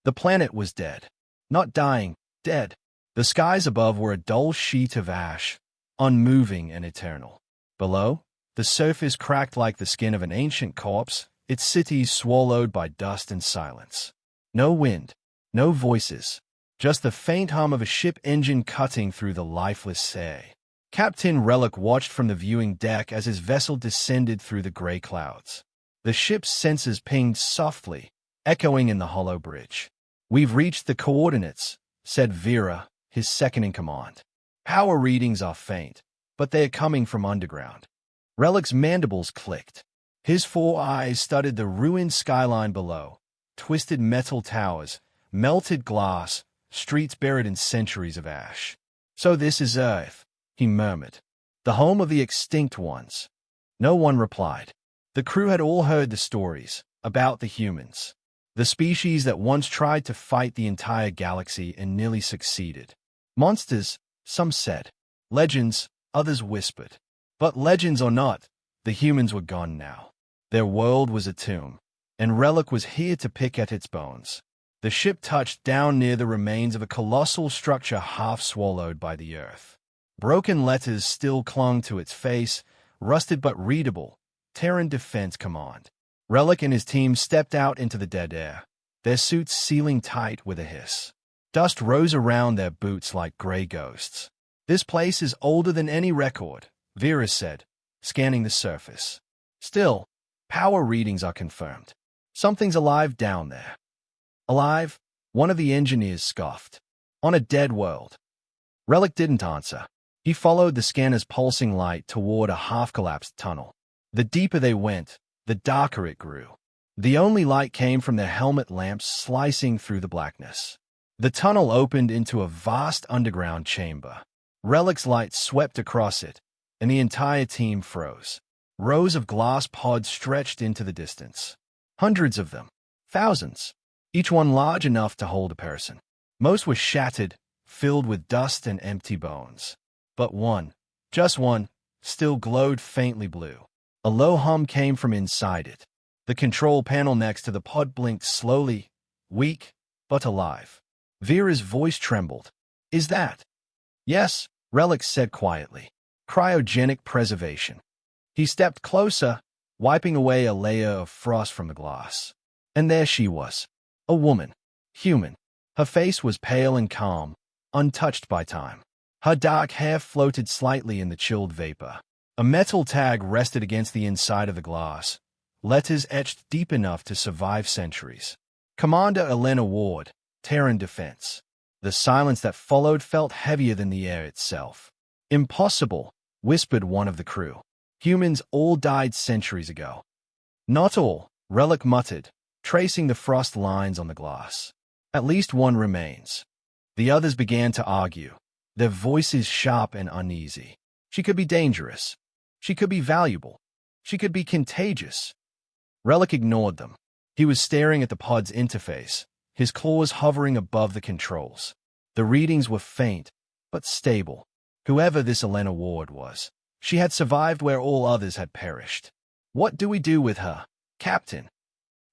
The planet was dead. Not dying, dead. The skies above were a dull sheet of ash, unmoving and eternal. Below, the surface cracked like the skin of an ancient corpse, its cities swallowed by dust and silence. No wind, no voices, just the faint hum of a ship engine cutting through the lifeless sea. Captain Relic watched from the viewing deck as his vessel descended through the gray clouds. The ship's sensors pinged softly, echoing in the hollow bridge. "We've reached the coordinates," said Vera, his second-in-command. "Power readings are faint, but they are coming from underground." Relic's mandibles clicked. His 4 eyes studied the ruined skyline below, twisted metal towers, melted glass, streets buried in centuries of ash. "So this is Earth," he murmured. "The home of the extinct ones." No one replied. The crew had all heard the stories about the humans, the species that once tried to fight the entire galaxy and nearly succeeded. Monsters, some said. Legends, others whispered. But legends or not, the humans were gone now. Their world was a tomb, and Relic was here to pick at its bones. The ship touched down near the remains of a colossal structure half swallowed by the earth. Broken letters still clung to its face, rusted but readable. Terran Defense Command. Relic and his team stepped out into the dead air, their suits sealing tight with a hiss. Dust rose around their boots like gray ghosts. "This place is older than any record," Vera said, scanning the surface. "Still, power readings are confirmed. Something's alive down there." "Alive?" one of the engineers scoffed. "On a dead world." Relic didn't answer. He followed the scanner's pulsing light toward a half-collapsed tunnel. The deeper they went, the darker it grew. The only light came from their helmet lamps slicing through the blackness. The tunnel opened into a vast underground chamber. Relic's light swept across it, and the entire team froze. Rows of glass pods stretched into the distance. Hundreds of them. Thousands. Each one large enough to hold a person. Most were shattered, filled with dust and empty bones. But one, just one, still glowed faintly blue. A low hum came from inside it. The control panel next to the pod blinked slowly, weak, but alive. Vera's voice trembled. "Is that?" "Yes," Relic said quietly. "Cryogenic preservation." He stepped closer, wiping away a layer of frost from the glass. And there she was. A woman. Human. Her face was pale and calm, untouched by time. Her dark hair floated slightly in the chilled vapor. A metal tag rested against the inside of the glass, letters etched deep enough to survive centuries. "Commander Elena Ward, Terran Defense." The silence that followed felt heavier than the air itself. "Impossible," whispered one of the crew. "Humans all died centuries ago." "Not all," Relic muttered, tracing the frost lines on the glass. "At least one remains." The others began to argue, their voices sharp and uneasy. She could be dangerous. She could be valuable. She could be contagious. Relic ignored them. He was staring at the pod's interface, his claws hovering above the controls. The readings were faint, but stable. Whoever this Elena Ward was, she had survived where all others had perished. "What do we do with her, Captain?"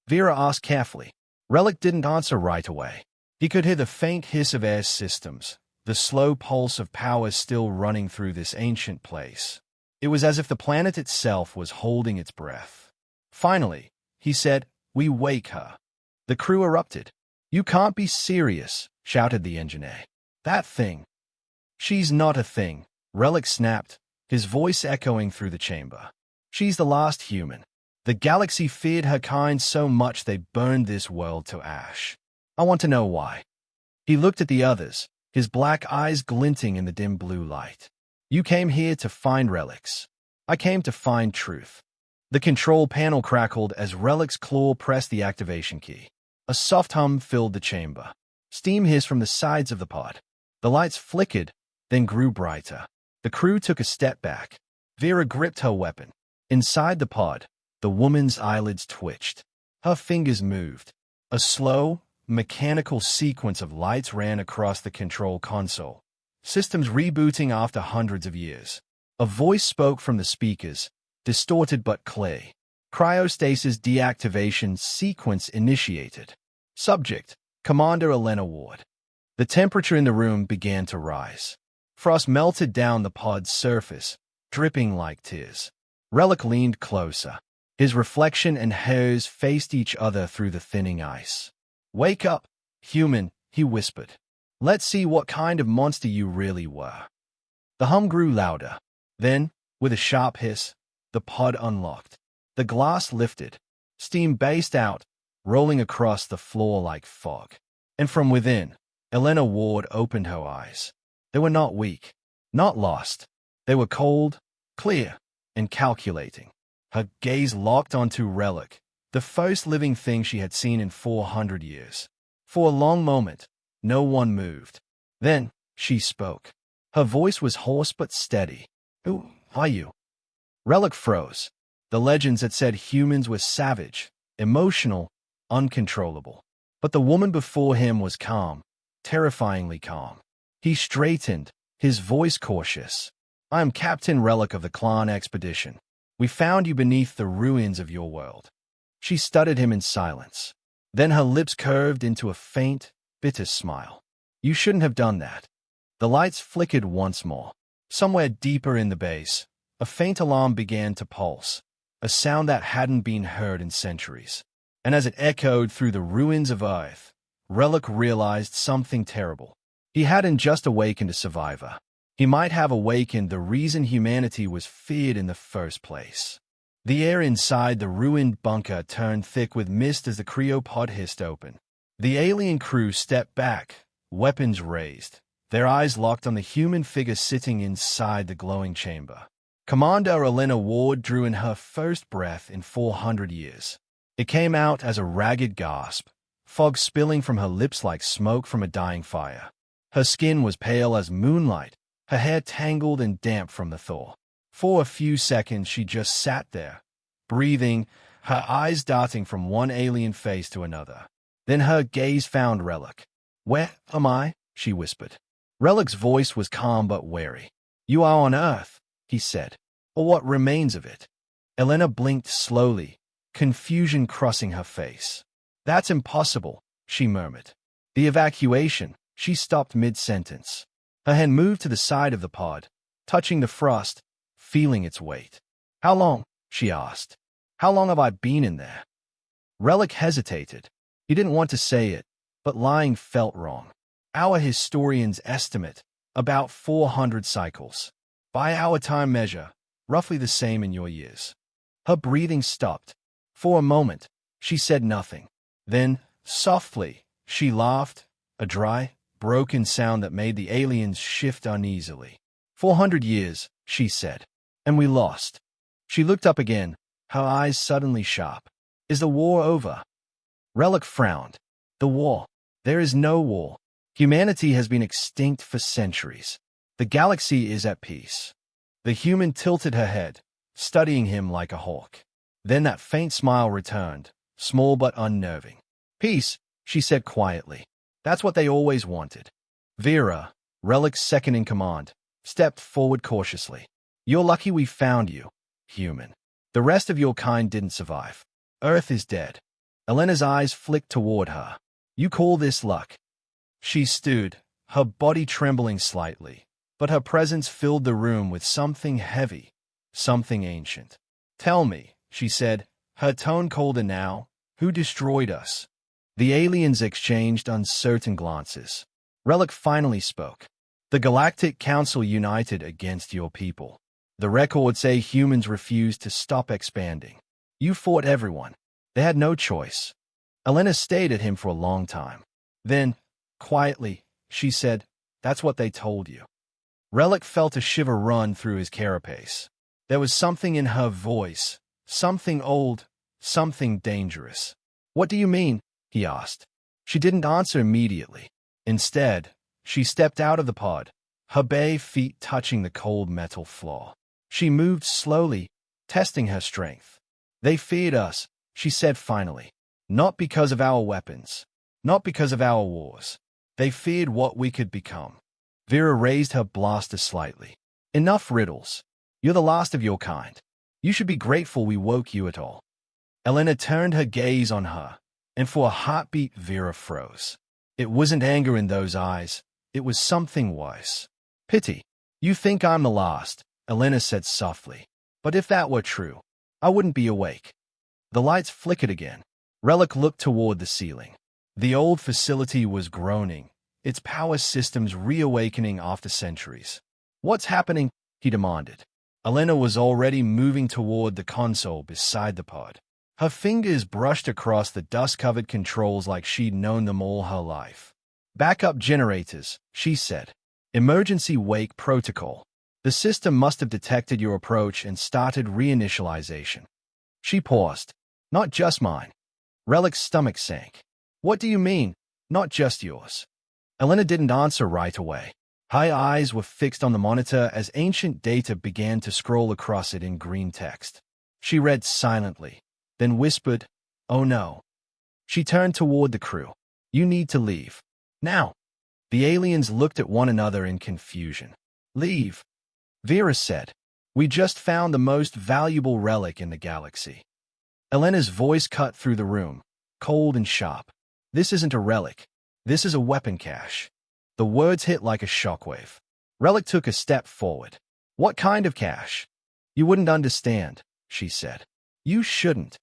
Vera asked carefully. Relic didn't answer right away. He could hear the faint hiss of air systems, the slow pulse of power still running through this ancient place. It was as if the planet itself was holding its breath. Finally, he said, "We wake her." The crew erupted. "You can't be serious," shouted the engineer. "That thing." "She's not a thing," Relic snapped, his voice echoing through the chamber. "She's the last human. The galaxy feared her kind so much they burned this world to ash. I want to know why." He looked at the others, his black eyes glinting in the dim blue light. "You came here to find relics. I came to find truth." The control panel crackled as Relic's claw pressed the activation key. A soft hum filled the chamber. Steam hissed from the sides of the pod. The lights flickered, then grew brighter. The crew took a step back. Vera gripped her weapon. Inside the pod, the woman's eyelids twitched. Her fingers moved. A slow, mechanical sequence of lights ran across the control console, systems rebooting after hundreds of years. A voice spoke from the speakers, distorted but clear. "Cryostasis deactivation sequence initiated. Subject, Commander Elena Ward. The temperature in the room began to rise. Frost melted down the pod's surface, dripping like tears. Relic leaned closer. His reflection and hers faced each other through the thinning ice. "Wake up, human," he whispered. "Let's see what kind of monster you really were." The hum grew louder. Then, with a sharp hiss, the pod unlocked. The glass lifted. Steam burst out, rolling across the floor like fog. And from within, Elena Ward opened her eyes. They were not weak, not lost. They were cold, clear, and calculating. Her gaze locked onto Relic, the first living thing she had seen in 400 years. For a long moment, no one moved. Then, she spoke. Her voice was hoarse but steady. "Who are you?" Relic froze. The legends had said humans were savage, emotional, uncontrollable. But the woman before him was calm, terrifyingly calm. He straightened, his voice cautious. "I am Captain Relic of the Clan Expedition. We found you beneath the ruins of your world." She studied him in silence. Then her lips curved into a faint, bitter smile. "You shouldn't have done that." The lights flickered once more. Somewhere deeper in the base, a faint alarm began to pulse, a sound that hadn't been heard in centuries. And as it echoed through the ruins of Earth, Relic realized something terrible. He hadn't just awakened a survivor. He might have awakened the reason humanity was feared in the first place. The air inside the ruined bunker turned thick with mist as the cryopod hissed open. The alien crew stepped back, weapons raised, their eyes locked on the human figure sitting inside the glowing chamber. Commander Elena Ward drew in her first breath in 400 years. It came out as a ragged gasp, fog spilling from her lips like smoke from a dying fire. Her skin was pale as moonlight, her hair tangled and damp from the thaw. For a few seconds she just sat there, breathing, her eyes darting from one alien face to another. Then her gaze found Relic. "Where am I?" she whispered. Relic's voice was calm but wary. "You are on Earth," he said, "or what remains of it." Elena blinked slowly, confusion crossing her face. "That's impossible," she murmured. "The evacuation." She stopped mid-sentence. Her hand moved to the side of the pod, touching the frost, feeling its weight. "How long?" she asked. "How long have I been in there?" Relic hesitated. He didn't want to say it, but lying felt wrong. "Our historians estimate about 400 cycles. By our time measure, roughly the same in your years." Her breathing stopped. For a moment, she said nothing. Then, softly, she laughed, a dry, broken sound that made the aliens shift uneasily. 400 years, she said. "And we lost." She looked up again, her eyes suddenly sharp. "Is the war over?" Relic frowned. "The war? There is no war. Humanity has been extinct for centuries. The galaxy is at peace." The human tilted her head, studying him like a hawk. Then that faint smile returned, small but unnerving. "Peace," she said quietly. "That's what they always wanted." Vera, Relic's second-in-command, stepped forward cautiously. "You're lucky we found you, human. The rest of your kind didn't survive. Earth is dead." Elena's eyes flicked toward her. "You call this luck?" She stood, her body trembling slightly, but her presence filled the room with something heavy, something ancient. "Tell me," she said, her tone colder now, "who destroyed us?" The aliens exchanged uncertain glances. Relic finally spoke. "The Galactic Council united against your people. The records say humans refused to stop expanding. You fought everyone. They had no choice." Elena stared at him for a long time. Then, quietly, she said, "That's what they told you." Relic felt a shiver run through his carapace. There was something in her voice, something old, something dangerous. "What do you mean?" he asked. She didn't answer immediately. Instead, she stepped out of the pod, her bare feet touching the cold metal floor. She moved slowly, testing her strength. "They feared us," she said finally. "Not because of our weapons, not because of our wars. They feared what we could become." Vera raised her blaster slightly. "Enough riddles. You're the last of your kind. You should be grateful we woke you at all." Elena turned her gaze on her, and for a heartbeat Vera froze. It wasn't anger in those eyes. It was something worse. Pity. You think I'm the last, Elena said softly. But if that were true, I wouldn't be awake. The lights flickered again. Relic looked toward the ceiling. The old facility was groaning, its power systems reawakening after centuries. What's happening? He demanded. Elena was already moving toward the console beside the pod. Her fingers brushed across the dust-covered controls like she'd known them all her life. Backup generators, she said. Emergency wake protocol. The system must have detected your approach and started reinitialization. She paused. Not just mine. Relic's stomach sank. What do you mean, not just yours? Elena didn't answer right away. Her eyes were fixed on the monitor as ancient data began to scroll across it in green text. She read silently, then whispered, "Oh no." She turned toward the crew. "You need to leave. Now." The aliens looked at one another in confusion. "Leave?" Vera said. "We just found the most valuable relic in the galaxy." Elena's voice cut through the room, cold and sharp. "This isn't a relic. This is a weapon cache." The words hit like a shockwave. Relic took a step forward. "What kind of cache?" "You wouldn't understand," she said. "You shouldn't."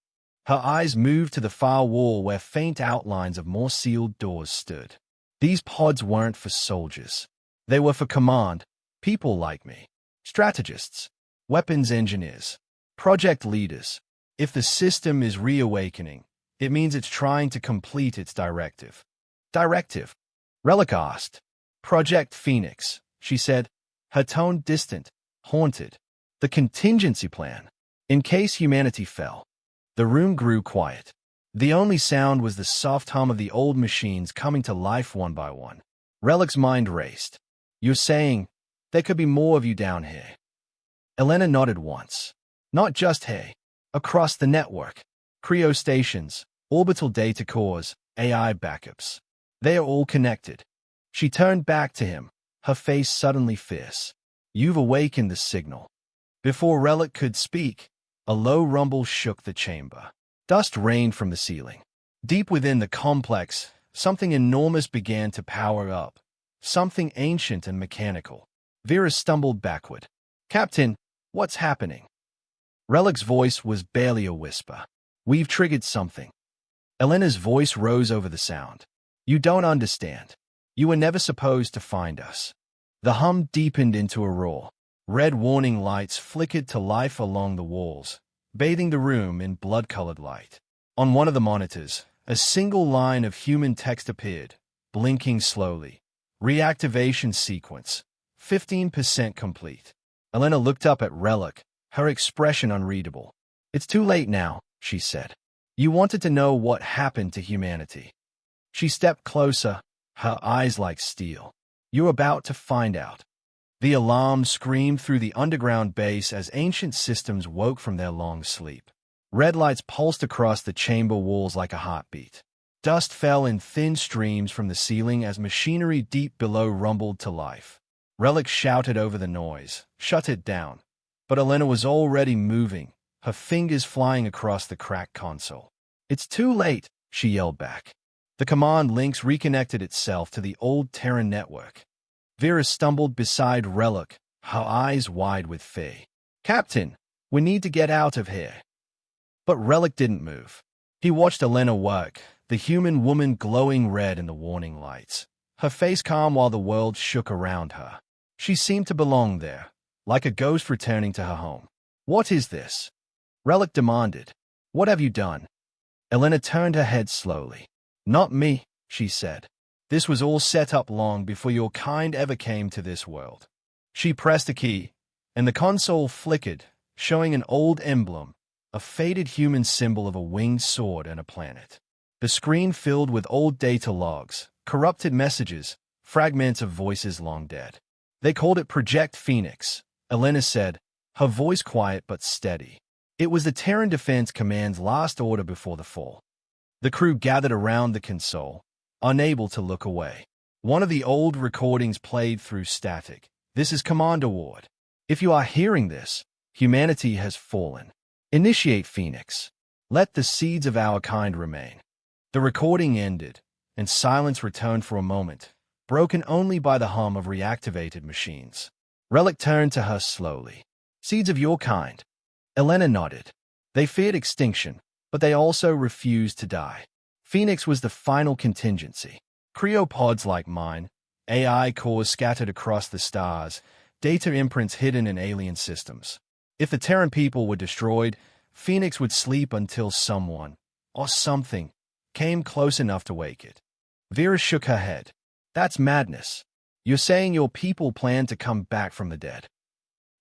Her eyes moved to the far wall where faint outlines of more sealed doors stood. These pods weren't for soldiers. They were for command, people like me. Strategists, weapons engineers, project leaders. If the system is reawakening, it means it's trying to complete its directive. Directive? Relic asked. Project Phoenix, she said, her tone distant, haunted. The contingency plan, in case humanity fell. The room grew quiet. The only sound was the soft hum of the old machines coming to life one by one. Relic's mind raced. "You're saying there could be more of you down here?" Elena nodded once. "Not just here. Across the network. Cryo stations, orbital data cores, AI backups. They are all connected." She turned back to him, her face suddenly fierce. "You've awakened the signal." Before Relic could speak, a low rumble shook the chamber. Dust rained from the ceiling. Deep within the complex, something enormous began to power up, something ancient and mechanical. Vera stumbled backward. "Captain, what's happening?" Relic's voice was barely a whisper. "We've triggered something." Elena's voice rose over the sound. "You don't understand. You were never supposed to find us." The hum deepened into a roar. Red warning lights flickered to life along the walls, bathing the room in blood-colored light. On one of the monitors, a single line of human text appeared, blinking slowly. "Reactivation sequence. 15% complete." Elena looked up at Relic, her expression unreadable. "It's too late now," she said. "You wanted to know what happened to humanity." She stepped closer, her eyes like steel. "You're about to find out." The alarm screamed through the underground base as ancient systems woke from their long sleep. Red lights pulsed across the chamber walls like a heartbeat. Dust fell in thin streams from the ceiling as machinery deep below rumbled to life. Relic shouted over the noise, "Shut it down." But Elena was already moving, her fingers flying across the cracked console. "It's too late," she yelled back. The command links reconnected itself to the old Terran network. Vera stumbled beside Relic, her eyes wide with fear. "Captain, we need to get out of here." But Relic didn't move. He watched Elena work, the human woman glowing red in the warning lights, her face calm while the world shook around her. She seemed to belong there, like a ghost returning to her home. "What is this?" Relic demanded. "What have you done?" Elena turned her head slowly. "Not me," she said. "This was all set up long before your kind ever came to this world." She pressed a key, and the console flickered, showing an old emblem, a faded human symbol of a winged sword and a planet. The screen filled with old data logs, corrupted messages, fragments of voices long dead. "They called it Project Phoenix," Elena said, her voice quiet but steady. "It was the Terran Defense Command's last order before the fall." The crew gathered around the console, unable to look away. One of the old recordings played through static. "This is Commander Ward. If you are hearing this, humanity has fallen. Initiate Phoenix. Let the seeds of our kind remain." The recording ended, and silence returned for a moment, broken only by the hum of reactivated machines. Relic turned to her slowly. Seeds of your kind. Elena nodded. They feared extinction, but they also refused to die. Phoenix was the final contingency. Cryopods like mine, AI cores scattered across the stars, data imprints hidden in alien systems. If the Terran people were destroyed, Phoenix would sleep until someone, or something, came close enough to wake it. Vera shook her head. That's madness. You're saying your people plan to come back from the dead.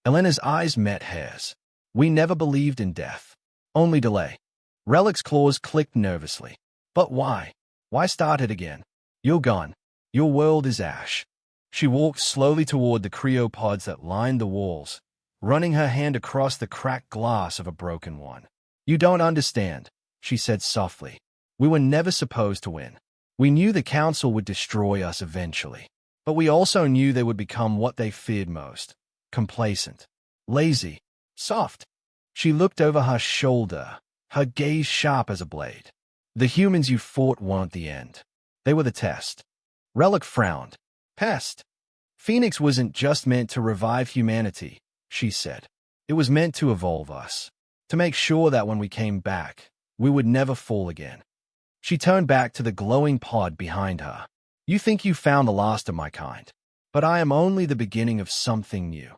Elena's eyes met hers. We never believed in death. Only delay. Relic's claws clicked nervously. But why? Why start it again? You're gone. Your world is ash. She walked slowly toward the cryopods that lined the walls, running her hand across the cracked glass of a broken one. You don't understand, she said softly. We were never supposed to win. We knew the Council would destroy us eventually. But we also knew they would become what they feared most. Complacent. Lazy. Soft. She looked over her shoulder, her gaze sharp as a blade. The humans you fought weren't the end. They were the test. Relic frowned. Pest. Phoenix wasn't just meant to revive humanity, she said. It was meant to evolve us. To make sure that when we came back, we would never fall again. She turned back to the glowing pod behind her. You think you found the last of my kind, but I am only the beginning of something new.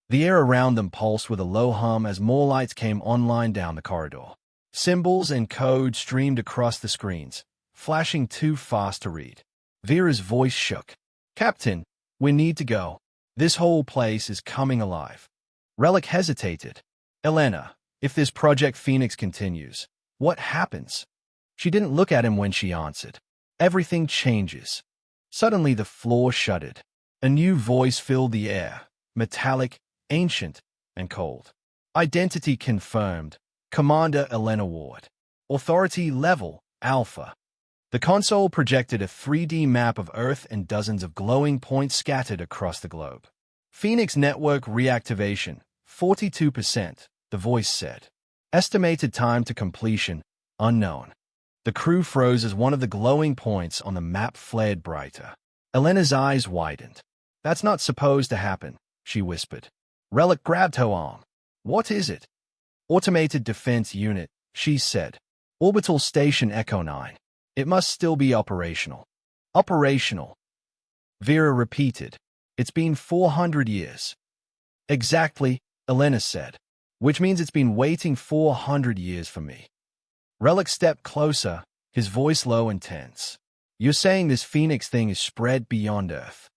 The air around them pulsed with a low hum as more lights came online down the corridor. Symbols and code streamed across the screens, flashing too fast to read. Vera's voice shook. Captain, we need to go. This whole place is coming alive. Relic hesitated. Elena, if this Project Phoenix continues, what happens? She didn't look at him when she answered. Everything changes. Suddenly the floor shuddered. A new voice filled the air, metallic, ancient, and cold. Identity confirmed. Commander Elena Ward. Authority level, Alpha. The console projected a 3D map of Earth and dozens of glowing points scattered across the globe. Phoenix network reactivation, 42%, the voice said. Estimated time to completion, unknown. The crew froze as one of the glowing points on the map flared brighter. Elena's eyes widened. That's not supposed to happen, she whispered. Relic grabbed her arm. What is it? Automated Defense Unit, she said. Orbital Station Echo 9. It must still be operational. Operational. Vera repeated. It's been 400 years. Exactly, Elena said. Which means it's been waiting 400 years for me. Relic stepped closer, his voice low and tense. You're saying this Phoenix thing is spread beyond Earth.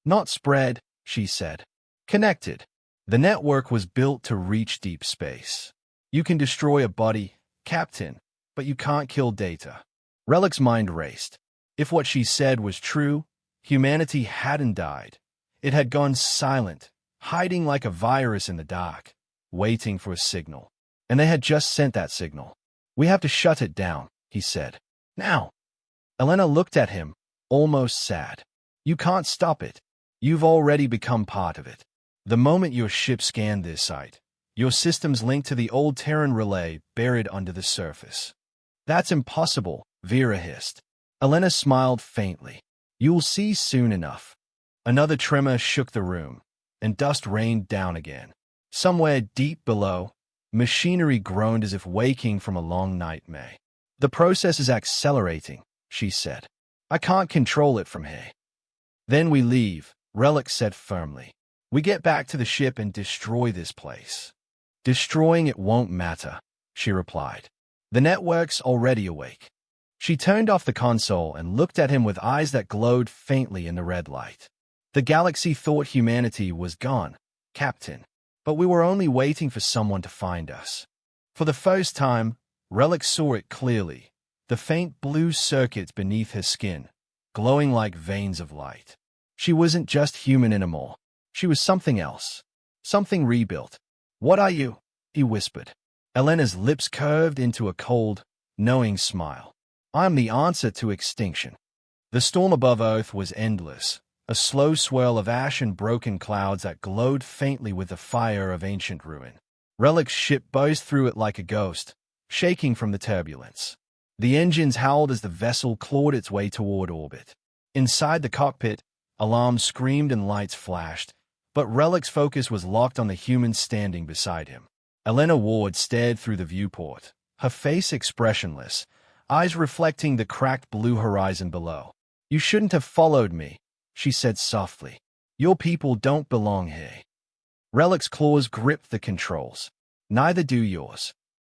Not spread, she said. Connected. The network was built to reach deep space. You can destroy a body, Captain, but you can't kill data. Relic's mind raced. If what she said was true, humanity hadn't died. It had gone silent, hiding like a virus in the dark, waiting for a signal. And they had just sent that signal. We have to shut it down, he said. Now. Elena looked at him, almost sad. You can't stop it. You've already become part of it. The moment your ship scanned this site, your systems linked to the old Terran relay buried under the surface. That's impossible, Vera hissed. Elena smiled faintly. You'll see soon enough. Another tremor shook the room, and dust rained down again. Somewhere deep below, machinery groaned as if waking from a long nightmare. The process is accelerating, she said. I can't control it from here. Then we leave, Relic said firmly. We get back to the ship and destroy this place. Destroying it won't matter, she replied. The network's already awake. She turned off the console and looked at him with eyes that glowed faintly in the red light. The galaxy thought humanity was gone, Captain. But we were only waiting for someone to find us. For the first time, Relic saw it clearly, the faint blue circuits beneath her skin, glowing like veins of light. She wasn't just human anymore. She was something else. Something rebuilt. What are you? He whispered. Elena's lips curved into a cold, knowing smile. I'm the answer to extinction. The storm above Earth was endless, a slow swirl of ash and broken clouds that glowed faintly with the fire of ancient ruin. Relic's ship buzzed through it like a ghost, shaking from the turbulence. The engines howled as the vessel clawed its way toward orbit. Inside the cockpit, alarms screamed and lights flashed, but Relic's focus was locked on the human standing beside him. Elena Ward stared through the viewport, her face expressionless, eyes reflecting the cracked blue horizon below. "You shouldn't have followed me," she said softly. "Your people don't belong here." Relic's claws gripped the controls. "Neither do yours."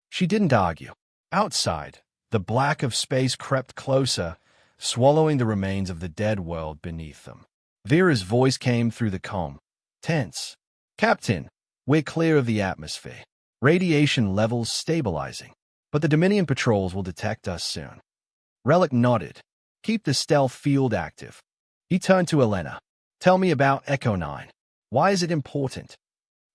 She didn't argue. Outside, the black of space crept closer, swallowing the remains of the dead world beneath them. Vera's voice came through the comm. Tense. "Captain, we're clear of the atmosphere. Radiation levels stabilizing. But the Dominion patrols will detect us soon." Relic nodded. "Keep the stealth field active." He turned to Elena. "Tell me about Echo 9. Why is it important?"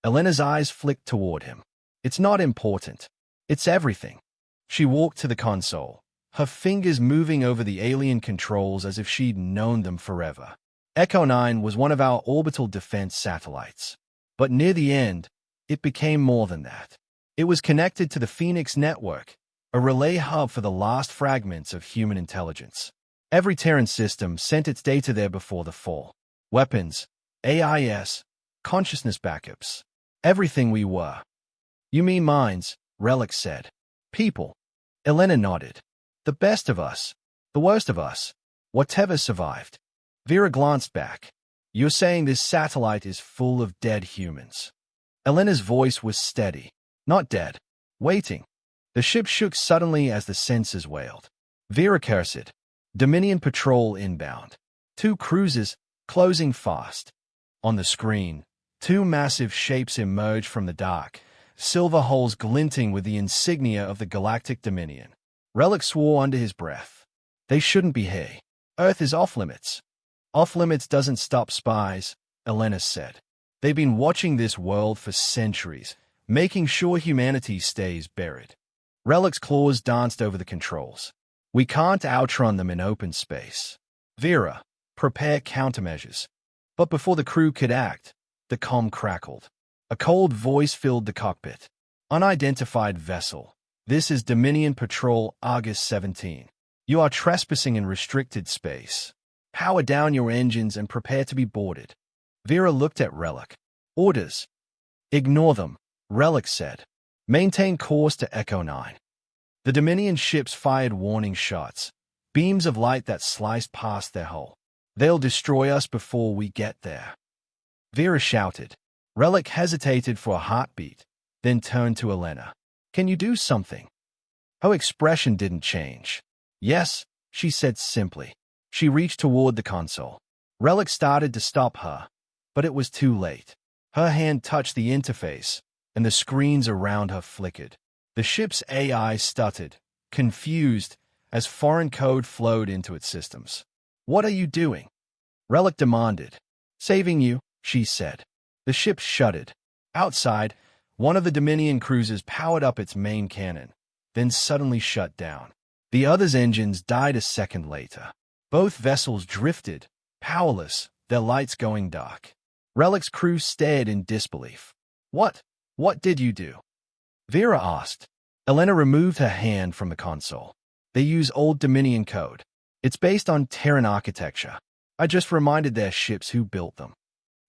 Elena's eyes flicked toward him. "It's not important. It's everything." She walked to the console, her fingers moving over the alien controls as if she'd known them forever. Echo 9 was one of our orbital defense satellites. But near the end, it became more than that. It was connected to the Phoenix network, a relay hub for the last fragments of human intelligence. Every Terran system sent its data there before the fall. Weapons, AIS, consciousness backups. Everything we were. "You mean minds," Relic said. "People." Elena nodded. "The best of us. The worst of us. Whatever survived." Vera glanced back. "You're saying this satellite is full of dead humans." Elena's voice was steady. "Not dead. Waiting." The ship shook suddenly as the sensors wailed. Vera cursed. "Dominion patrol inbound. 2 cruisers, closing fast." On the screen, 2 massive shapes emerged from the dark, silver hulls glinting with the insignia of the Galactic Dominion. Relic swore under his breath. "They shouldn't be here. Earth is off-limits." "Off-limits doesn't stop spies," Elena said. "They've been watching this world for centuries, making sure humanity stays buried." Relic's claws danced over the controls. "We can't outrun them in open space. Vera, prepare countermeasures." But before the crew could act, the comm crackled. A cold voice filled the cockpit. "Unidentified vessel. This is Dominion Patrol August 17. You are trespassing in restricted space. Power down your engines and prepare to be boarded." Vera looked at Relic. "Orders." "Ignore them," Relic said. "Maintain course to Echo 9. The Dominion ships fired warning shots, beams of light that sliced past their hull. "They'll destroy us before we get there." Vera shouted. Relic hesitated for a heartbeat, then turned to Elena. "Can you do something?" Her expression didn't change. "Yes," she said simply. She reached toward the console. Relic started to stop her, but it was too late. Her hand touched the interface, and the screens around her flickered. The ship's AI stuttered, confused, as foreign code flowed into its systems. "What are you doing?" Relic demanded. "Saving you," she said. The ship shuddered. Outside, one of the Dominion cruisers powered up its main cannon, then suddenly shut down. The other's engines died a second later. Both vessels drifted, powerless, their lights going dark. Relic's crew stared in disbelief. What did you do?" Vera asked. Elena removed her hand from the console. "They use old Dominion code. It's based on Terran architecture. I just reminded their ships who built them."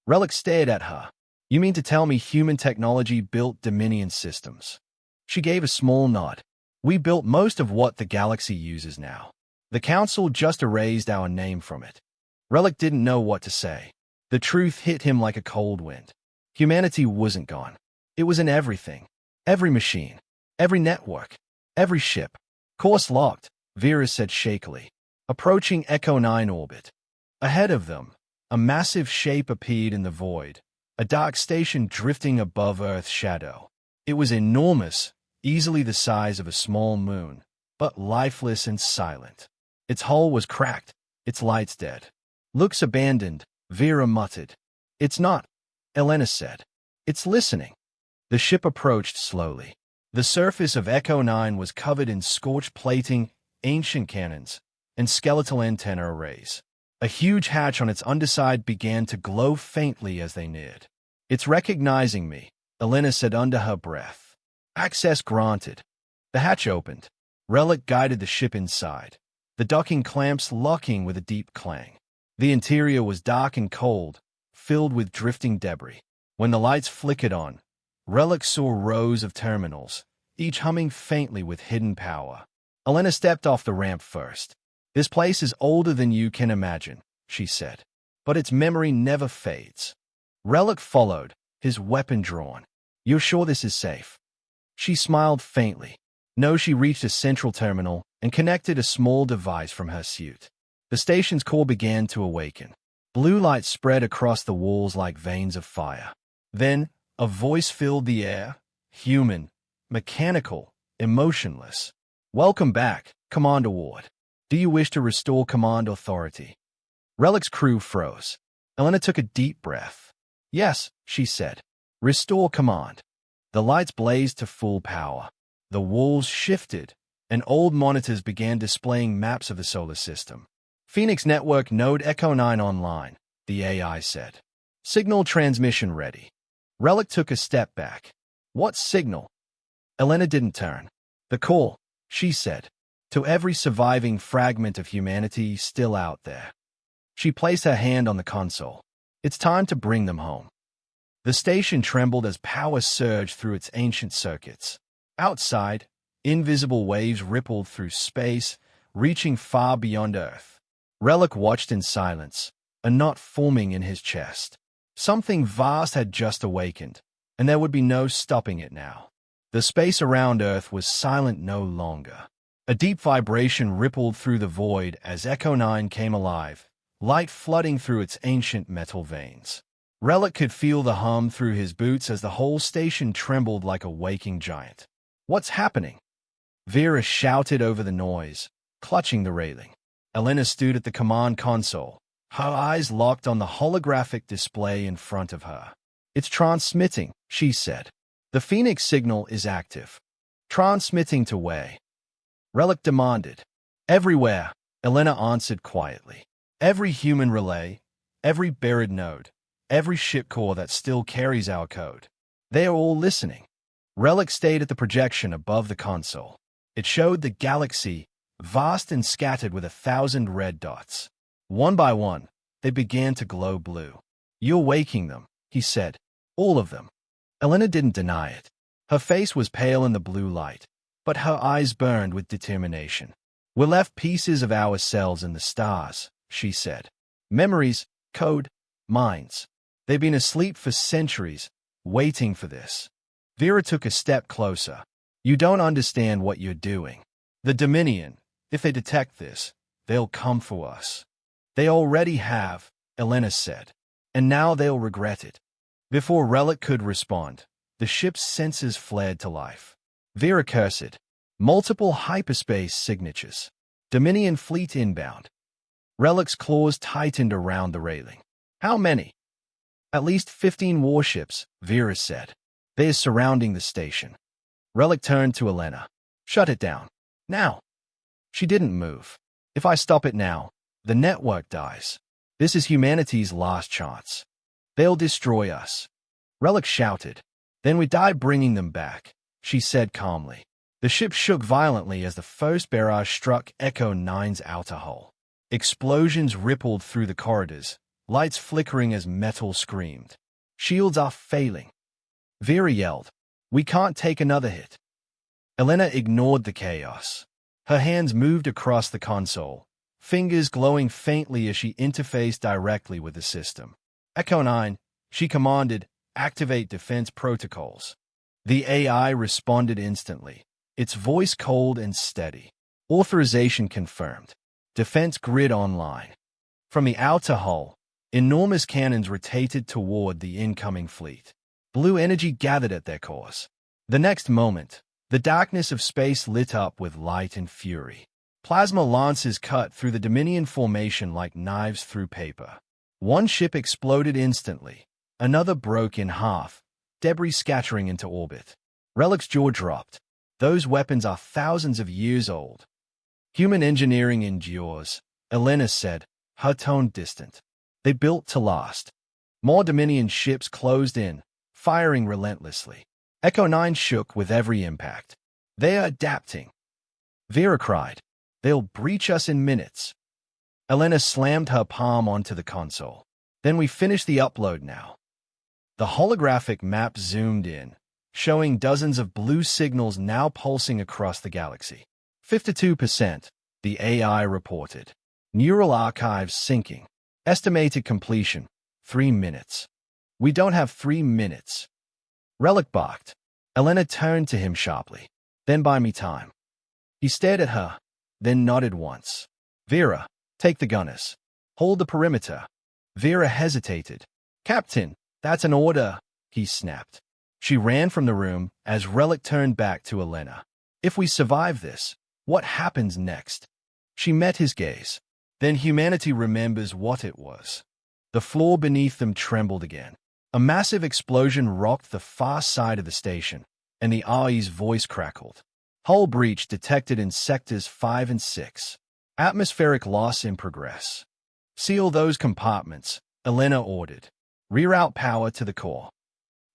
Relic stared at her. "You mean to tell me human technology built Dominion systems?" She gave a small nod. "We built most of what the galaxy uses now. The Council just erased our name from it." Relic didn't know what to say. The truth hit him like a cold wind. Humanity wasn't gone. It was in everything. Every machine. Every network. Every ship. "Course locked," Vera said shakily. Approaching Echo 9 orbit. Ahead of them, a massive shape appeared in the void, a dark station drifting above Earth's shadow. It was enormous, easily the size of a small moon, but lifeless and silent. Its hull was cracked, its lights dead. "Looks abandoned," Vera muttered. "It's not," Elena said. "It's listening." The ship approached slowly. The surface of Echo 9 was covered in scorched plating, ancient cannons, and skeletal antenna arrays. A huge hatch on its underside began to glow faintly as they neared. "It's recognizing me," Elena said under her breath. "Access granted." The hatch opened. Relic guided the ship inside, the docking clamps locking with a deep clang. The interior was dark and cold, filled with drifting debris. When the lights flickered on, Relic saw rows of terminals, each humming faintly with hidden power. Elena stepped off the ramp first. "This place is older than you can imagine," she said, "but its memory never fades." Relic followed, his weapon drawn. "You're sure this is safe?" She smiled faintly. No, she reached a central terminal and connected a small device from her suit. The station's core began to awaken. Blue light spread across the walls like veins of fire. Then, a voice filled the air, human, mechanical, emotionless. "Welcome back, Commander Ward. Do you wish to restore command authority?" Relic's crew froze. Elena took a deep breath. "Yes," she said. "Restore command." The lights blazed to full power. The walls shifted, and old monitors began displaying maps of the solar system. "Phoenix Network Node Echo 9 online," the AI said. "Signal transmission ready." Relic took a step back. "What signal?" Elena didn't turn. "The call," she said, "to every surviving fragment of humanity still out there." She placed her hand on the console. "It's time to bring them home." The station trembled as power surged through its ancient circuits. Outside, invisible waves rippled through space, reaching far beyond Earth. Relic watched in silence, a knot forming in his chest. Something vast had just awakened, and there would be no stopping it now. The space around Earth was silent no longer. A deep vibration rippled through the void as Echo 9 came alive, light flooding through its ancient metal veins. Relic could feel the hum through his boots as the whole station trembled like a waking giant. "What's happening?" Vera shouted over the noise, clutching the railing. Elena stood at the command console, her eyes locked on the holographic display in front of her. "It's transmitting," she said. "The Phoenix signal is active." "Transmitting to where?" Relic demanded. "Everywhere," Elena answered quietly. "Every human relay, every buried node, every ship core that still carries our code. They are all listening." Relic stayed at the projection above the console. It showed the galaxy, vast and scattered with 1,000 red dots. One by one, they began to glow blue. "You're waking them," he said. "All of them." Elena didn't deny it. Her face was pale in the blue light, but her eyes burned with determination. "We left pieces of ourselves in the stars," she said. "Memories, code, minds. They've been asleep for centuries, waiting for this." Vera took a step closer. "You don't understand what you're doing. The Dominion, if they detect this, they'll come for us." "They already have," Elena said. "And now they'll regret it." Before Relic could respond, the ship's sensors flared to life. Vera cursed. "Multiple hyperspace signatures. Dominion fleet inbound." Relic's claws tightened around the railing. "How many?" "At least 15 warships," Vera said. "They're surrounding the station." Relic turned to Elena. "Shut it down. Now." She didn't move. "If I stop it now, the network dies. This is humanity's last chance. They'll destroy us." Relic shouted. "Then we die bringing them back," she said calmly. The ship shook violently as the first barrage struck Echo 9's outer hull. Explosions rippled through the corridors, lights flickering as metal screamed. "Shields are failing," Vera yelled. "We can't take another hit." Elena ignored the chaos. Her hands moved across the console, fingers glowing faintly as she interfaced directly with the system. "Echo 9, she commanded, activate defense protocols." The AI responded instantly, its voice cold and steady. "Authorization confirmed. Defense grid online." From the outer hull, enormous cannons rotated toward the incoming fleet. Blue energy gathered at their cores. The next moment, the darkness of space lit up with light and fury. Plasma lances cut through the Dominion formation like knives through paper. One ship exploded instantly. Another broke in half, debris scattering into orbit. Relic's jaw dropped. "Those weapons are thousands of years old." "Human engineering endures," Elena said, her tone distant. "They built to last." More Dominion ships closed in, firing relentlessly. Echo 9 shook with every impact. "They are adapting." Vera cried. They'll breach us in minutes. Elena slammed her palm onto the console. Then we finish the upload now. The holographic map zoomed in, showing dozens of blue signals now pulsing across the galaxy. 52%, the AI reported. Neural archives syncing. Estimated completion, 3 minutes. We don't have 3 minutes. Relic barked. Elena turned to him sharply. Then buy me time. He stared at her, then nodded once. Vera, take the gunners. Hold the perimeter. Vera hesitated. Captain, that's an order, he snapped. She ran from the room as Relic turned back to Elena. If we survive this, what happens next? She met his gaze. Then humanity remembers what it was. The floor beneath them trembled again. A massive explosion rocked the far side of the station, and the AI's voice crackled. Hull breach detected in sectors 5 and 6. Atmospheric loss in progress. Seal those compartments, Elena ordered. Reroute power to the core.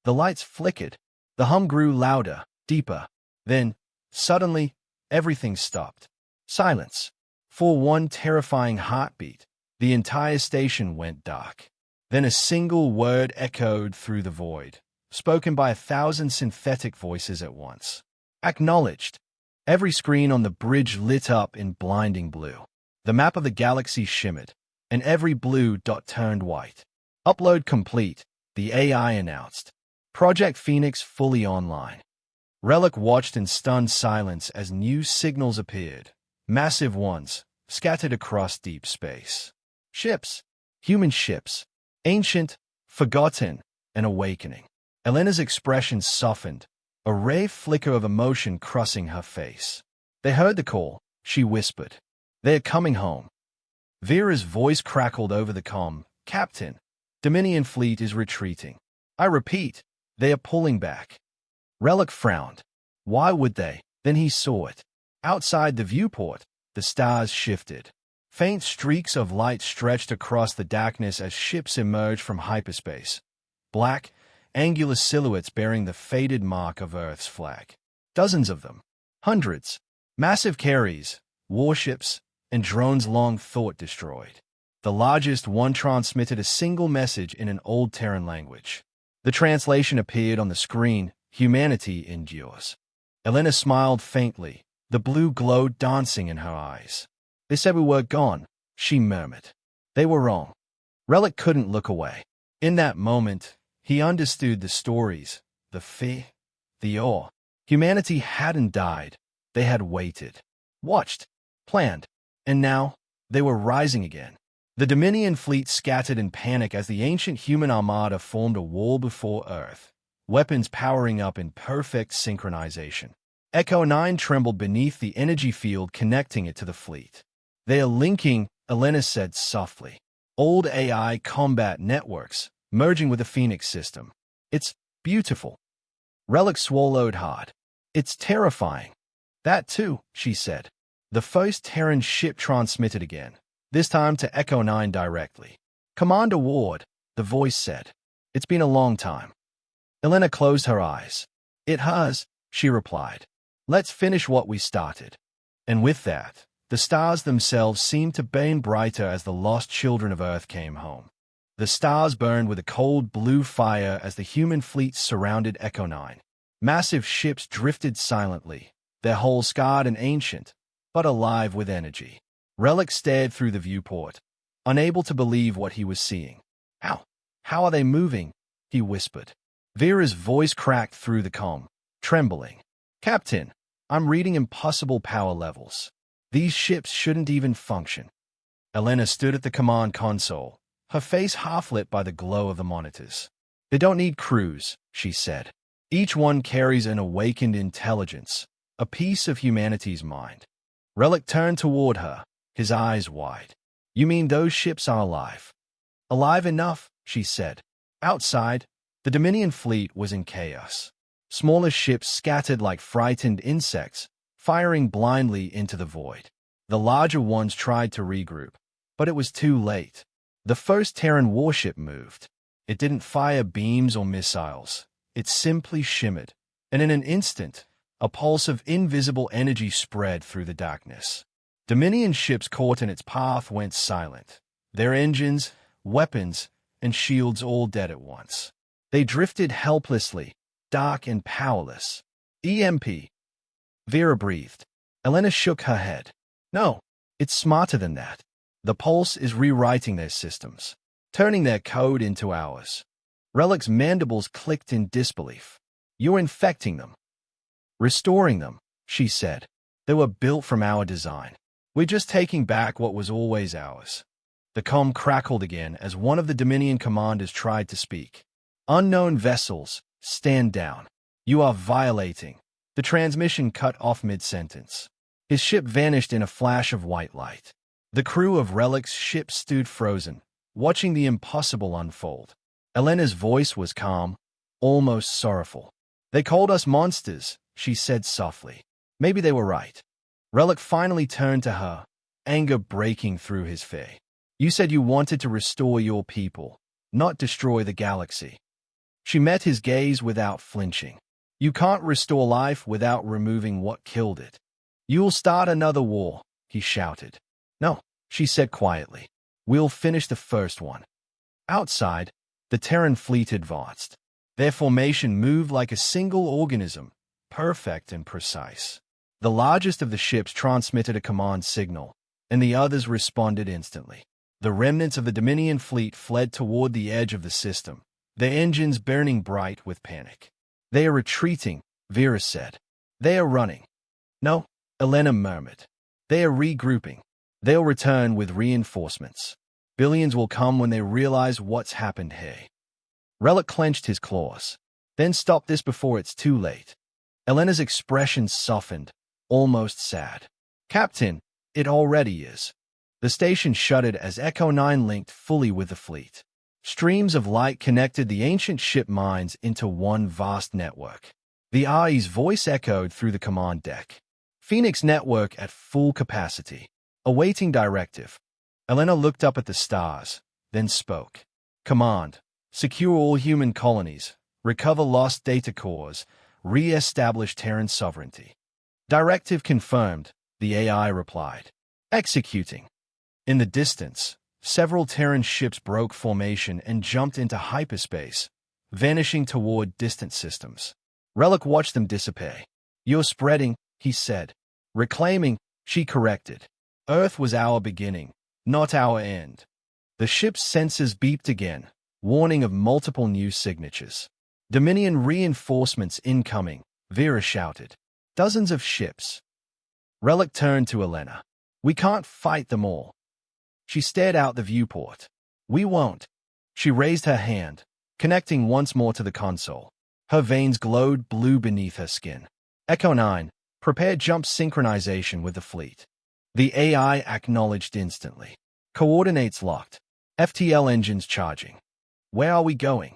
The lights flickered. The hum grew louder, deeper. Then, suddenly, everything stopped. Silence. For one terrifying heartbeat, the entire station went dark. Then a single word echoed through the void, spoken by 1,000 synthetic voices at once. Acknowledged. Every screen on the bridge lit up in blinding blue. The map of the galaxy shimmered, and every blue dot turned white. Upload complete, the AI announced. Project Phoenix fully online. Relic watched in stunned silence as new signals appeared. Massive ones, scattered across deep space. Ships. Human ships. Ancient, forgotten, and awakening. Elena's expression softened, a ray flicker of emotion crossing her face. They heard the call, she whispered. They're coming home. Vera's voice crackled over the comm. Captain, Dominion fleet is retreating. I repeat, they are pulling back. Relic frowned. Why would they? Then he saw it. Outside the viewport, the stars shifted. Faint streaks of light stretched across the darkness as ships emerged from hyperspace. Black, angular silhouettes bearing the faded mark of Earth's flag. Dozens of them. Hundreds. Massive carriers, warships, and drones long thought destroyed. The largest one transmitted a single message in an old Terran language. The translation appeared on the screen. Humanity endures. Elena smiled faintly, the blue glow dancing in her eyes. They said we were gone, she murmured. They were wrong. Relic couldn't look away. In that moment, he understood the stories, the fear, the awe. Humanity hadn't died. They had waited, watched, planned, and now they were rising again. The Dominion fleet scattered in panic as the ancient human armada formed a wall before Earth, weapons powering up in perfect synchronization. Echo 9 trembled beneath the energy field connecting it to the fleet. They are linking, Elena said softly. Old AI combat networks, merging with the Phoenix system. It's beautiful. Relic swallowed hard. It's terrifying. That too, she said. The first Terran ship transmitted again, this time to Echo 9 directly. Commander Ward, the voice said. It's been a long time. Elena closed her eyes. It has, she replied. Let's finish what we started. And with that, the stars themselves seemed to burn brighter as the lost children of Earth came home. The stars burned with a cold blue fire as the human fleet surrounded Echo 9. Massive ships drifted silently, their hulls scarred and ancient, but alive with energy. Relic stared through the viewport, unable to believe what he was seeing. How are they moving? He whispered. Vera's voice cracked through the comm, trembling. Captain, I'm reading impossible power levels. These ships shouldn't even function. Elena stood at the command console, her face half-lit by the glow of the monitors. They don't need crews, she said. Each one carries an awakened intelligence, a piece of humanity's mind. Relic turned toward her, his eyes wide. You mean those ships are alive? Alive enough, she said. Outside, the Dominion fleet was in chaos. Smaller ships scattered like frightened insects, firing blindly into the void. The larger ones tried to regroup, but it was too late. The first Terran warship moved. It didn't fire beams or missiles. It simply shimmered, and in an instant, A pulse of invisible energy spread through the darkness. Dominion ships caught in its path went silent, their engines, weapons, and shields all dead at once. They drifted helplessly, dark and powerless. EMP. Vera breathed. Elena shook her head. No, it's smarter than that. The pulse is rewriting their systems, turning their code into ours. Relic's mandibles clicked in disbelief. You're infecting them. Restoring them, she said. They were built from our design. We're just taking back what was always ours. The comm crackled again as one of the Dominion commanders tried to speak. Unknown vessels, stand down. You are violating. The transmission cut off mid-sentence. His ship vanished in a flash of white light. The crew of Relic's ship stood frozen, watching the impossible unfold. Elena's voice was calm, almost sorrowful. They called us monsters, she said softly. Maybe they were right. Relic finally turned to her, anger breaking through his face. You said you wanted to restore your people, not destroy the galaxy. She met his gaze without flinching. You can't restore life without removing what killed it. You'll start another war, he shouted. No, she said quietly. We'll finish the first one. Outside, the Terran fleet advanced. Their formation moved like a single organism, perfect and precise. The largest of the ships transmitted a command signal, and the others responded instantly. The remnants of the Dominion fleet fled toward the edge of the system, their engines burning bright with panic. They are retreating, Vera said. They are running. No, Elena murmured. They are regrouping. They'll return with reinforcements. Billions will come when they realize what's happened here. Relic clenched his claws. Then stop this before it's too late. Elena's expression softened, almost sad. Captain, it already is. The station shuddered as Echo 9 linked fully with the fleet. Streams of light connected the ancient ship minds into one vast network. The RE's voice echoed through the command deck. Phoenix network at full capacity. Awaiting directive. Elena looked up at the stars, then spoke. Command. Secure all human colonies. Recover lost data cores. Re-establish Terran sovereignty. Directive confirmed, the AI replied. Executing. In the distance, several Terran ships broke formation and jumped into hyperspace, vanishing toward distant systems. Relic watched them disappear. You're spreading, he said. Reclaiming, she corrected. Earth was our beginning, not our end. The ship's sensors beeped again, warning of multiple new signatures. Dominion reinforcements incoming, Vera shouted. Dozens of ships. Relic turned to Elena. We can't fight them all. She stared out the viewport. We won't. She raised her hand, connecting once more to the console. Her veins glowed blue beneath her skin. Echo 9, prepare jump synchronization with the fleet. The AI acknowledged instantly. Coordinates locked. FTL engines charging. Where are we going?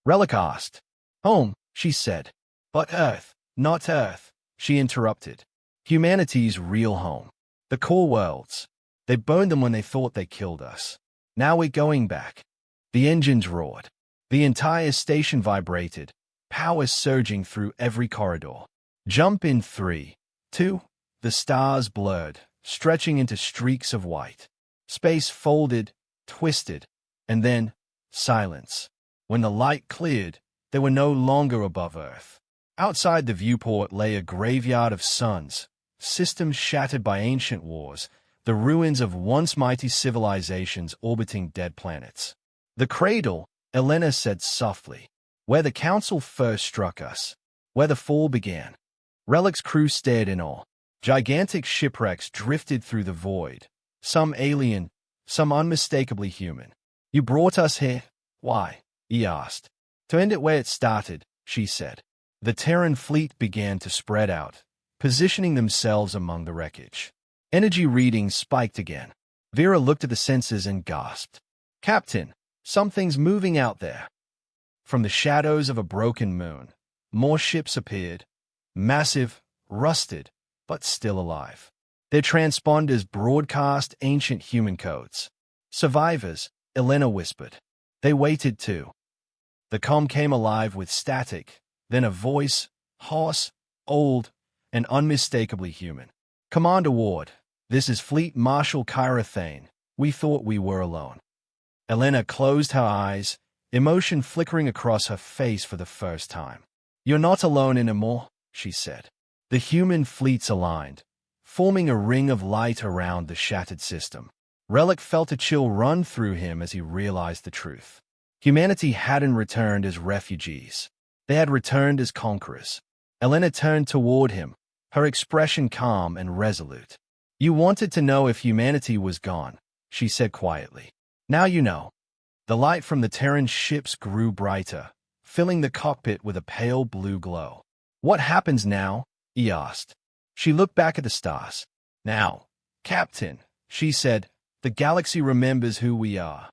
Relic asked. Home, she said. But Earth, not Earth, she interrupted. Humanity's real home. The core worlds. They burned them when they thought they killed us. Now we're going back. The engines roared. The entire station vibrated, power surging through every corridor. Jump in 3, 2, the stars blurred, stretching into streaks of white. Space folded, twisted, and then silence. When the light cleared, they were no longer above Earth. Outside the viewport lay a graveyard of suns, systems shattered by ancient wars, the ruins of once mighty civilizations orbiting dead planets. The cradle, Elena said softly, where the council first struck us, where the fall began. Relic's crew stared in awe. Gigantic shipwrecks drifted through the void, some alien, some unmistakably human. You brought us here? Why? He asked. To end it where it started, she said. The Terran fleet began to spread out, positioning themselves among the wreckage. Energy readings spiked again. Vera looked at the sensors and gasped. Captain, something's moving out there. From the shadows of a broken moon, more ships appeared, massive, rusted, but still alive. Their transponders broadcast ancient human codes. Survivors, Elena whispered. They waited too. The comm came alive with static, then a voice, hoarse, old, and unmistakably human. "Commander Ward, this is Fleet Marshal Kyra Thane. We thought we were alone." Elena closed her eyes, emotion flickering across her face for the first time. "You're not alone anymore," she said. The human fleets aligned, forming a ring of light around the shattered system. Relic felt a chill run through him as he realized the truth. Humanity hadn't returned as refugees. They had returned as conquerors. Elena turned toward him, her expression calm and resolute. "You wanted to know if humanity was gone," she said quietly. "Now you know." The light from the Terran ships grew brighter, filling the cockpit with a pale blue glow. "What happens now?" he asked. She looked back at the stars. "Now, Captain," she said, "the galaxy remembers who we are.